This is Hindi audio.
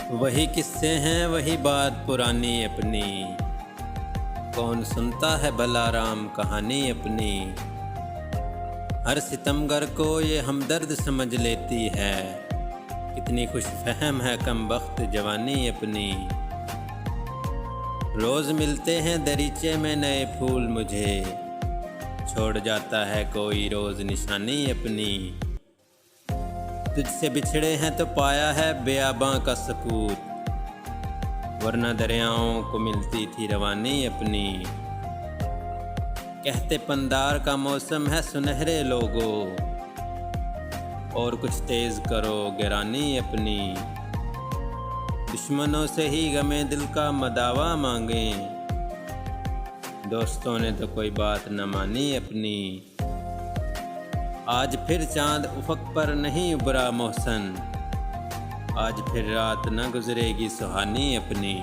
वही किस्से हैं वही बात पुरानी अपनी, कौन सुनता है भला राम कहानी अपनी। हर सितमगर को ये हमदर्द समझ लेती है, कितनी खुश फहम है कमबख्त जवानी अपनी। रोज़ मिलते हैं दरीचे में नए फूल मुझे, छोड़ जाता है कोई रोज़ निशानी अपनी। तुझसे बिछड़े हैं तो पाया है बेआबां का सकूत, वरना दरियाओं को मिलती थी रवानी अपनी। कहते पंदार का मौसम है सुनहरे लोगो, और कुछ तेज़ करो गिरानी अपनी। दुश्मनों से ही गमे दिल का मदावा मांगे, दोस्तों ने तो कोई बात न मानी अपनी। आज फिर चांद उफ़क़ पर नहीं उभरा मोहसन, आज फिर रात न गुजरेगी सुहानी अपनी।